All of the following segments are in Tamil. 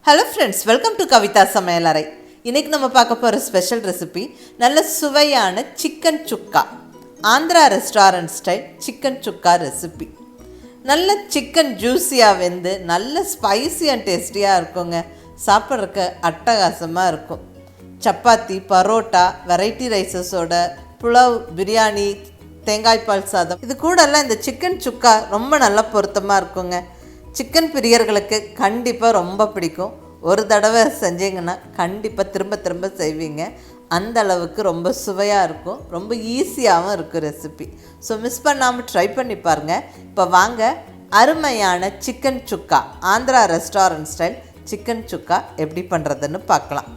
Hello friends, welcome to Kavithasamayalarai. இன்னைக்கு நம்ம பார்க்க போற ஸ்பெஷல் ரெசிபி நல்ல சுவையான சிக்கன் சுக்கா. ஆந்திரா ரெஸ்டாரன்ட் ஸ்டைல் சிக்கன் சுக்கா ரெசிபி. நல்ல சிக்கன் ஜூஸியா வெந்து நல்ல ஸ்பைசி அண்ட் டேஸ்டியா இருக்குங்க. சாப்பிட்றதுக்கு அட்டகாசமா இருக்கும். சப்பாத்தி, பரோட்டா, வெரைட்டி ரைஸஸோட புலாவ், பிரியாணி, தேங்காய் பால் சாதம் இது கூடலாம் இந்த சிக்கன் சுக்கா ரொம்ப நல்ல பொருத்தமாக இருக்குங்க. சிக்கன் பிரியர்களுக்கு கண்டிப்பாக ரொம்ப பிடிக்கும். ஒரு தடவை செஞ்சீங்கன்னா கண்டிப்பாக திரும்ப திரும்ப செய்வீங்க. அந்த அளவுக்கு ரொம்ப சுவையாக இருக்கும், ரொம்ப ஈஸியாகவும் இருக்கும் ரெசிபி. ஸோ மிஸ் பண்ணாமல் ட்ரை பண்ணி பாருங்கள். இப்போ வாங்க அருமையான சிக்கன் சுக்கா, ஆந்திரா ரெஸ்டாரண்ட் ஸ்டைல் சிக்கன் சுக்கா எப்படி பண்ணுறதுன்னு பார்க்கலாம்.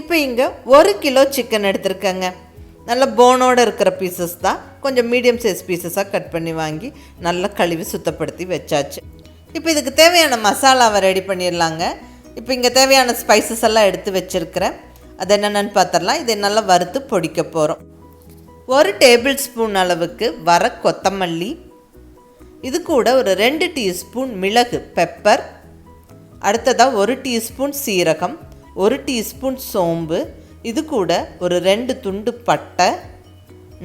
இப்போ இங்கே 1 கிலோ சிக்கன் எடுத்துருக்கேங்க. நல்ல போனோடு இருக்கிற பீசஸ் தான், கொஞ்சம் மீடியம் சைஸ் பீசஸாக கட் பண்ணி வாங்கி நல்லா கழுவி சுத்தப்படுத்தி வச்சாச்சு. இப்போ இதுக்கு தேவையான மசாலாவை ரெடி பண்ணிடலாங்க. இப்போ இங்கே தேவையான ஸ்பைசஸ் எல்லாம் எடுத்து வச்சுருக்கிறேன். அது என்னென்னு பார்த்துடலாம். இதை நல்லா வறுத்து பொடிக்க போகிறோம். 1 டேபிள் ஸ்பூன் அளவுக்கு வர கொத்தமல்லி, இது கூட ஒரு 2 டீஸ்பூன் மிளகு பெப்பர், அடுத்ததாக 1 டீஸ்பூன் சீரகம், 1 டீஸ்பூன் சோம்பு, இது கூட ஒரு 2 துண்டு பட்டை,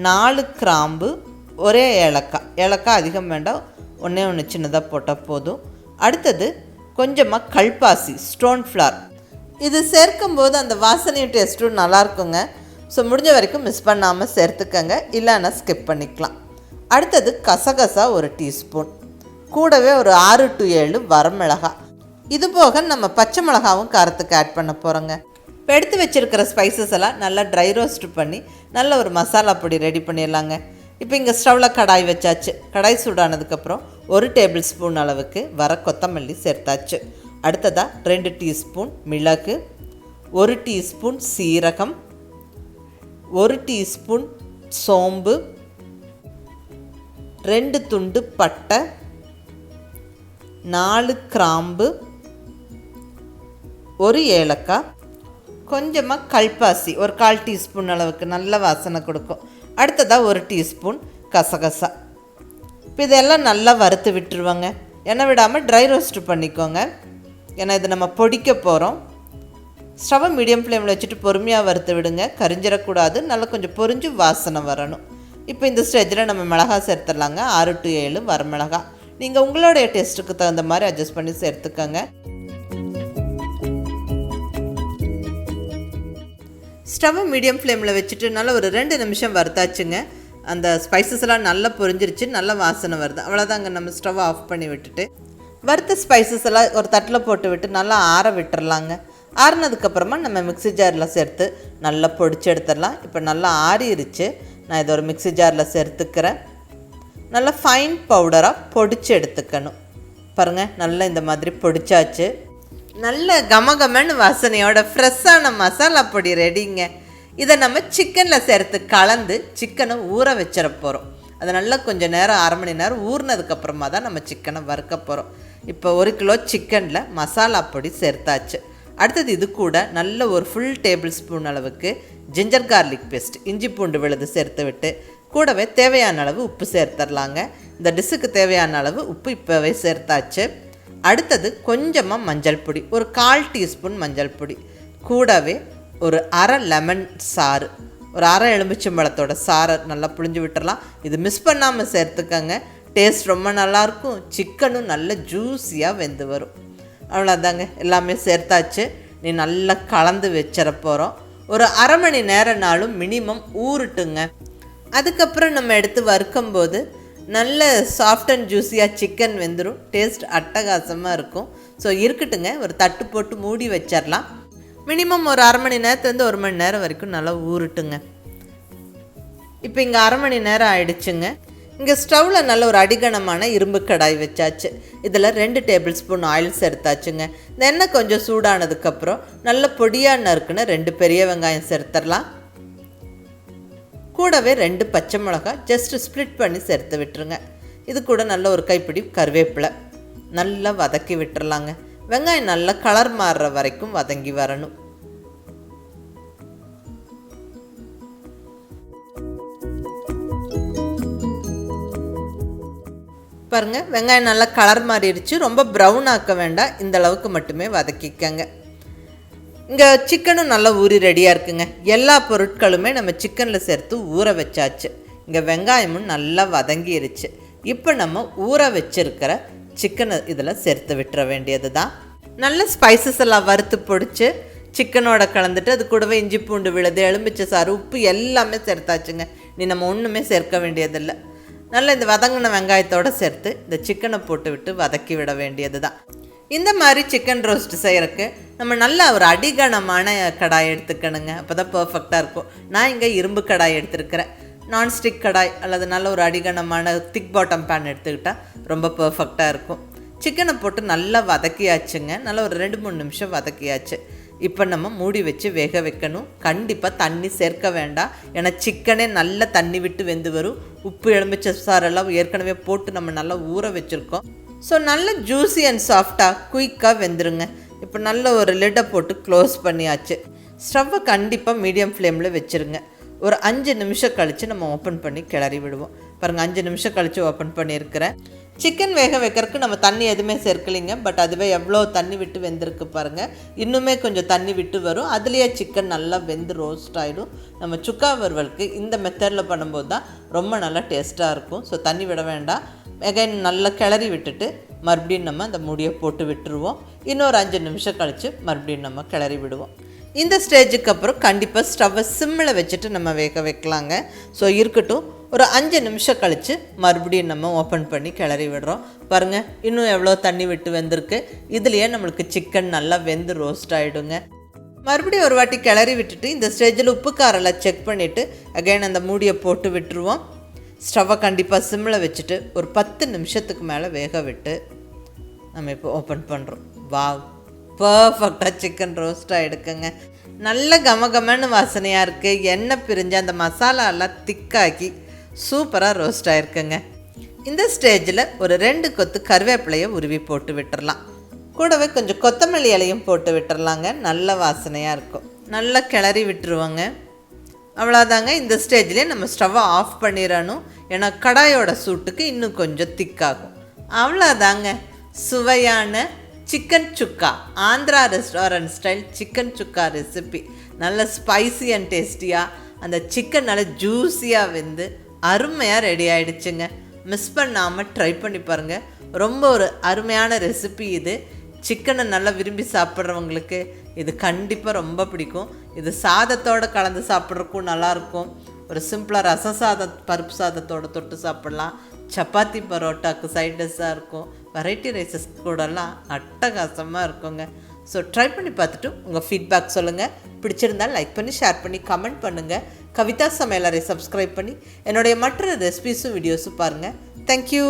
4 கிராம்பு, ஒரே ஏலக்காய் அதிகம் வேண்டாம், ஒன்று சின்னதாக போட்டால் போதும். அடுத்தது கொஞ்சமாக கல்பாசி, ஸ்டோன் ஃப்ளார். இது சேர்க்கும்போது அந்த வாசனையும் டேஸ்ட்டும் நல்லாயிருக்குங்க. ஸோ முடிஞ்ச வரைக்கும் மிஸ் பண்ணாமல் சேர்த்துக்கங்க, இல்லைன்னா ஸ்கிப் பண்ணிக்கலாம். அடுத்தது கசகசா 1 டீஸ்பூன், கூடவே ஒரு 6 to 7 வரமிளகாய். இது போக நம்ம பச்சை மிளகாவும் காரத்துக்கு ஆட் பண்ண போகிறோங்க. இப்போ எடுத்து வச்சுருக்கிற ஸ்பைசஸ் எல்லாம் நல்லா ட்ரை ரோஸ்ட் பண்ணி நல்ல ஒரு மசாலா பொடி ரெடி பண்ணிடலாங்க. இப்போ இங்கே ஸ்டவ்வில் கடாய் வச்சாச்சு. கடாய் சூடானதுக்கப்புறம் 1 டேபிள் ஸ்பூன் அளவுக்கு வர கொத்தமல்லி சேர்த்தாச்சு. அடுத்ததாக 2 டீஸ்பூன் மிளகு, 1 டீஸ்பூன் சீரகம், 1 டீஸ்பூன் சோம்பு, 2 துண்டு பட்டை, 4 கிராம்பு, 1 ஏலக்காய், கொஞ்சமாக கல்பாசி ஒரு 1/4 டீஸ்பூன் அளவுக்கு நல்ல வாசனை கொடுக்கும். அடுத்ததாக 1 டீஸ்பூன் கசகசா. இப்போ இதெல்லாம் நல்லா வறுத்து விட்டுருவாங்க. எண்ணெய் விடாமல் ட்ரை ரோஸ்ட் பண்ணிக்கோங்க, ஏன்னா இது நம்ம பொடிக்க போகிறோம். ஸ்டவ்வை மீடியம் ஃப்ளேமில் வச்சுட்டு பொறுமையாக வறுத்து விடுங்க, கரிஞ்சிடக்கூடாது, நல்லா கொஞ்சம் பொரிஞ்சு வாசனை வரணும். இப்போ இந்த ஸ்டேஜில் நம்ம மிளகாய் சேர்த்துடலாங்க. 6 to 7 வரமிளகாய். நீங்கள் உங்களுடைய டேஸ்ட்டுக்கு தகுந்த மாதிரி அட்ஜஸ்ட் பண்ணி சேர்த்துக்கோங்க. ஸ்டவ்வை மீடியம் ஃப்ளேமில் வச்சுட்டு நல்லா ஒரு 2 நிமிஷம் வறுத்தாச்சுங்க. அந்த ஸ்பைசஸ் எல்லாம் நல்லா பொரிஞ்சிருச்சு, நல்ல வாசனை வருது. அவ்வளோதாங்க, நம்ம ஸ்டவ்வை ஆஃப் பண்ணி விட்டுட்டு வறுத்த ஸ்பைசஸ் எல்லாம் ஒரு தட்டில் போட்டு விட்டு நல்லா ஆற விட்டுறலாங்க. ஆறினதுக்கப்புறமா நம்ம மிக்ஸி ஜாரில் சேர்த்து நல்லா பொடிச்சு எடுத்துடலாம். இப்போ நல்லா ஆறிடுச்சு. நான் இதை ஒரு மிக்ஸி ஜாரில் சேர்த்துக்கிறேன். நல்லா ஃபைன் பவுடராக பொடிச்சு எடுத்துக்கணும். பாருங்கள், நல்லா இந்த மாதிரி பொடிச்சாச்சு. நல்ல கமகமன்னு வாசனையோட ஃப்ரெஷ்ஷான மசாலா பொடி ரெடிங்க. இதை நம்ம சிக்கனில் சேர்த்து கலந்து சிக்கனை ஊற வச்சிட போகிறோம். அது நல்லா கொஞ்சம் நேரம், 1/2 மணி நேரம் ஊறினதுக்கப்புறமா தான் நம்ம சிக்கனை வறுக்க போகிறோம். இப்போ 1 கிலோ சிக்கனில் மசாலா பொடி சேர்த்தாச்சு. அடுத்தது இது கூட நல்ல ஒரு ஃபுல் டேபிள் ஸ்பூன் அளவுக்கு ஜிஞ்சர் கார்லிக் பேஸ்ட், இஞ்சி பூண்டு விழுது சேர்த்து விட்டு கூடவே தேவையான அளவு உப்பு சேர்த்துடலாங்க. இந்த டிஷ்ஷுக்கு தேவையான அளவு உப்பு இப்போவே சேர்த்தாச்சு. அடுத்தது கொஞ்சமாக மஞ்சள் பொடி, ஒரு 1/4 டீஸ்பூன் மஞ்சள் பொடி, கூடவே ஒரு 1/2 லெமன் சாறு, ஒரு 1/2 எலுமிச்சம்பழத்தோட சாறை நல்லா புழிஞ்சு விட்டுறலாம். இது மிஸ் பண்ணாமல் சேர்த்துக்கங்க, டேஸ்ட் ரொம்ப நல்லாயிருக்கும். சிக்கனும் நல்ல ஜூஸியாக வெந்து வரும். அவ்வளோதாங்க, எல்லாமே சேர்த்தாச்சு. நீ நல்லா கலந்து வச்சிட போகிறோம். ஒரு 1/2 மணி நேரம்னாலும் மினிமம் ஊறுட்டுங்க. அதுக்கப்புறம் நம்ம எடுத்து வறுக்கும்போது நல்ல சாஃப்ட் அண்ட் ஜூஸியாக சிக்கன் வெந்துடும். டேஸ்ட் அட்டகாசமாக இருக்கும். ஸோ இருக்கட்டுங்க, ஒரு தட்டு போட்டு மூடி வச்சிடலாம். மினிமம் ஒரு 1/2 மணி நேரத்துலேருந்து 1 மணி நேரம் வரைக்கும் நல்லா ஊறுட்டுங்க. இப்போ இங்கே 1/2 மணி நேரம் ஆயிடுச்சுங்க. இங்கே ஸ்டவ்வில் நல்ல ஒரு அடிகனமான இரும்பு கடாய் வச்சாச்சு. இதில் 2 டேபிள் ஸ்பூன் ஆயில் சேர்த்தாச்சுங்க. இந்த எண்ணெய் கொஞ்சம் சூடானதுக்கப்புறம் நல்ல பொடியாக நறுக்குன்னு 2 பெரிய வெங்காயம் சேர்த்துடலாம். கூடவே 2 பச்சை மிளகாய் ஜஸ்ட் ஸ்ப்ளிட் பண்ணி சேர்த்து விட்டுருங்க. இது கூட நல்ல ஒரு கைப்பிடி கருவேப்பிலை நல்லா வதக்கி விட்டுறலாங்க. வெங்காயம் நல்லா கலர் மாறுற வரைக்கும் வதங்கி வரணும். பாருங்கள், வெங்காயம் நல்லா கலர் மாறிடுச்சு. ரொம்ப ப்ரௌன் ஆக்க வேண்டாம், இந்த அளவுக்கு மட்டுமே வதக்கிக்கங்க. இங்கே சிக்கனும் நல்லா ஊறி ரெடியாக இருக்குங்க. எல்லா பொருட்களுமே நம்ம சிக்கனில் சேர்த்து ஊற வச்சாச்சு. இங்கே வெங்காயமும் நல்லா வதங்கிருச்சு. இப்போ நம்ம ஊற வச்சிருக்கிற சிக்கனை இதில் சேர்த்து விட்டுற வேண்டியது தான். நல்ல ஸ்பைசஸ் எல்லாம் வறுத்து பொடிச்சு சிக்கனோட கலந்துட்டு அது கூடவே இஞ்சி பூண்டு விழுது, எலுமிச்சை சாறு, உப்பு எல்லாமே சேர்த்தாச்சுங்க. நீ நம்ம ஒன்றுமே சேர்க்க வேண்டியதில்லை. நல்லா இந்த வதங்கின வெங்காயத்தோடு சேர்த்து இந்த சிக்கனை போட்டு விட்டு வதக்கி விட வேண்டியது தான். இந்த மாதிரி சிக்கன் ரோஸ்ட் செய்கிறக்கு நம்ம நல்லா ஒரு அடிகனமான கடாய் எடுத்துக்கணுங்க. அப்போ தான் பர்ஃபெக்டாக இருக்கும். நான் இங்கே இரும்பு கடாய் எடுத்துருக்கிறேன். நான்ஸ்டிக் கடாய் அல்லது நல்ல ஒரு அடிகனமான திக் பாட்டம் பேன் எடுத்துக்கிட்டால் ரொம்ப பர்ஃபெக்டாக இருக்கும். சிக்கனை போட்டு நல்லா வதக்கியாச்சுங்க. நல்லா ஒரு 2-3 நிமிஷம் வதக்கியாச்சு. இப்போ நம்ம மூடி வச்சு வேக வைக்கணும். கண்டிப்பாக தண்ணி சேர்க்க வேண்டாம், ஏன்னா சிக்கனே நல்லா தண்ணி விட்டு வெந்து வரும். உப்பு, எலுமிச்சை சாரெல்லாம் ஏற்கனவே போட்டு நம்ம நல்லா ஊற வச்சுருக்கோம். ஸோ நல்ல ஜூஸி அண்ட் சாஃப்டாக குயிக்காக வெந்துருங்க. இப்போ நல்ல ஒரு லிட்டை போட்டு க்ளோஸ் பண்ணியாச்சு. ஸ்டவ்வை கண்டிப்பாக மீடியம் ஃப்ளேமில் வச்சுருங்க. ஒரு 5 நிமிஷம் கழித்து நம்ம ஓப்பன் பண்ணி கிளறி விடுவோம். பாருங்கள், 5 நிமிஷம் கழித்து ஓப்பன் பண்ணியிருக்கிறேன். சிக்கன் வேக வைக்கிறதுக்கு நம்ம தண்ணி எதுவுமே சேர்க்கலிங்க. பட் அதுவே எவ்வளோ தண்ணி விட்டு வெந்திருக்கு பாருங்கள். இன்னுமே கொஞ்சம் தண்ணி விட்டு வரும். அதுலேயே சிக்கன் நல்லா வெந்து ரோஸ்ட் ஆகிடும். நம்ம சுக்கா வறுவலுக்கு இந்த மெத்தடில் பண்ணும்போது தான் ரொம்ப நல்லா டேஸ்ட்டாக இருக்கும். ஸோ தண்ணி விட வேண்டாம். வெங்காயம் நல்லா கிளறி விட்டுட்டு மறுபடியும் நம்ம அந்த மூடியை போட்டு விட்டுருவோம். இன்னொரு 5 நிமிஷம் கழித்து மறுபடியும் நம்ம கிளறி விடுவோம். இந்த ஸ்டேஜுக்கு அப்புறம் கண்டிப்பாக ஸ்டவ்வை சிம்மில் வச்சுட்டு நம்ம வேக வைக்கலாங்க. ஸோ இருக்கட்டும். ஒரு 5 நிமிஷம் கழித்து மறுபடியும் நம்ம ஓப்பன் பண்ணி கிளறி விடுறோம். பாருங்கள், இன்னும் எவ்வளோ தண்ணி விட்டு வெந்திருக்கு. இதுலேயே நம்மளுக்கு சிக்கன் நல்லா வெந்து ரோஸ்ட் ஆகிடுங்க. மறுபடியும் ஒரு வாட்டி கிளறி விட்டுட்டு இந்த ஸ்டேஜில் உப்பு காரெல்லாம் செக் பண்ணிவிட்டு அகைன் அந்த மூடியை போட்டு விட்டுருவோம். ஸ்டவ்வை கண்டிப்பாக சிம்மில் வச்சுட்டு ஒரு 10 நிமிஷத்துக்கு மேலே வேக விட்டு நம்ம இப்போ ஓப்பன் பண்ணுறோம். வாவ், பர்ஃபெக்டாக சிக்கன் ரோஸ்ட்டாக எடுக்குங்க. நல்ல கமகமன்னு வாசனையாக இருக்குது. எண்ணெய் பிரிஞ்சு அந்த மசாலாலாம் திக்காக்கி சூப்பராக ரோஸ்ட் ஆகிருக்குங்க. இந்த ஸ்டேஜில் ஒரு 2 கொத்து கருவேப்பிலையை உருவி போட்டு விட்டுறலாம். கூடவே கொஞ்சம் கொத்தமல்லி இலையும் போட்டு விட்டுறலாங்க. நல்ல வாசனையாக இருக்கும். நல்லா கிளறி விட்டுருவோங்க. அவ்வளோதாங்க. இந்த ஸ்டேஜ்லேயே நம்ம ஸ்டவ்வை ஆஃப் பண்ணிடணும், ஏன்னா கடாயோட சூட்டுக்கு இன்னும் கொஞ்சம் திக்காகும். அவ்வளோதாங்க, சுவையான சிக்கன் சுக்கா, ஆந்திரா ரெஸ்டாரண்ட் ஸ்டைல் சிக்கன் சுக்கா ரெசிபி. நல்ல ஸ்பைசி அண்ட் டேஸ்டியாக அந்த சிக்கன் நல்லா ஜூஸியாக வெந்து அருமையாக ரெடி ஆகிடுச்சுங்க. மிஸ் பண்ணாமல் ட்ரை பண்ணி பாருங்கள். ரொம்ப ஒரு அருமையான ரெசிபி இது. சிக்கனை நல்லா விரும்பி சாப்பிட்றவங்களுக்கு இது கண்டிப்பாக ரொம்ப பிடிக்கும். இது சாதத்தோடு கலந்து சாப்பிட்றதுக்கும் நல்லாயிருக்கும். ஒரு சிம்பிளாக ரசம் சாதம், பருப்பு சாதத்தோடு தொட்டு சாப்பிட்லாம். சப்பாத்தி பரோட்டாவுக்கு சைட் டிஷ்ஷாக இருக்கும். வெரைட்டி ரைஸஸ் கூடலாம் அட்டகாசமாக இருக்குங்க. ஸோ ட்ரை பண்ணி பார்த்துட்டு உங்கள் ஃபீட்பேக் சொல்லுங்கள். பிடிச்சிருந்தால் லைக் பண்ணி, ஷேர் பண்ணி, கமெண்ட் பண்ணுங்கள். கவிதா சமையலறை சப்ஸ்கிரைப் பண்ணி என்னுடைய மற்ற ரெசிபீஸும் வீடியோஸும் பாருங்கள். தேங்க்யூ.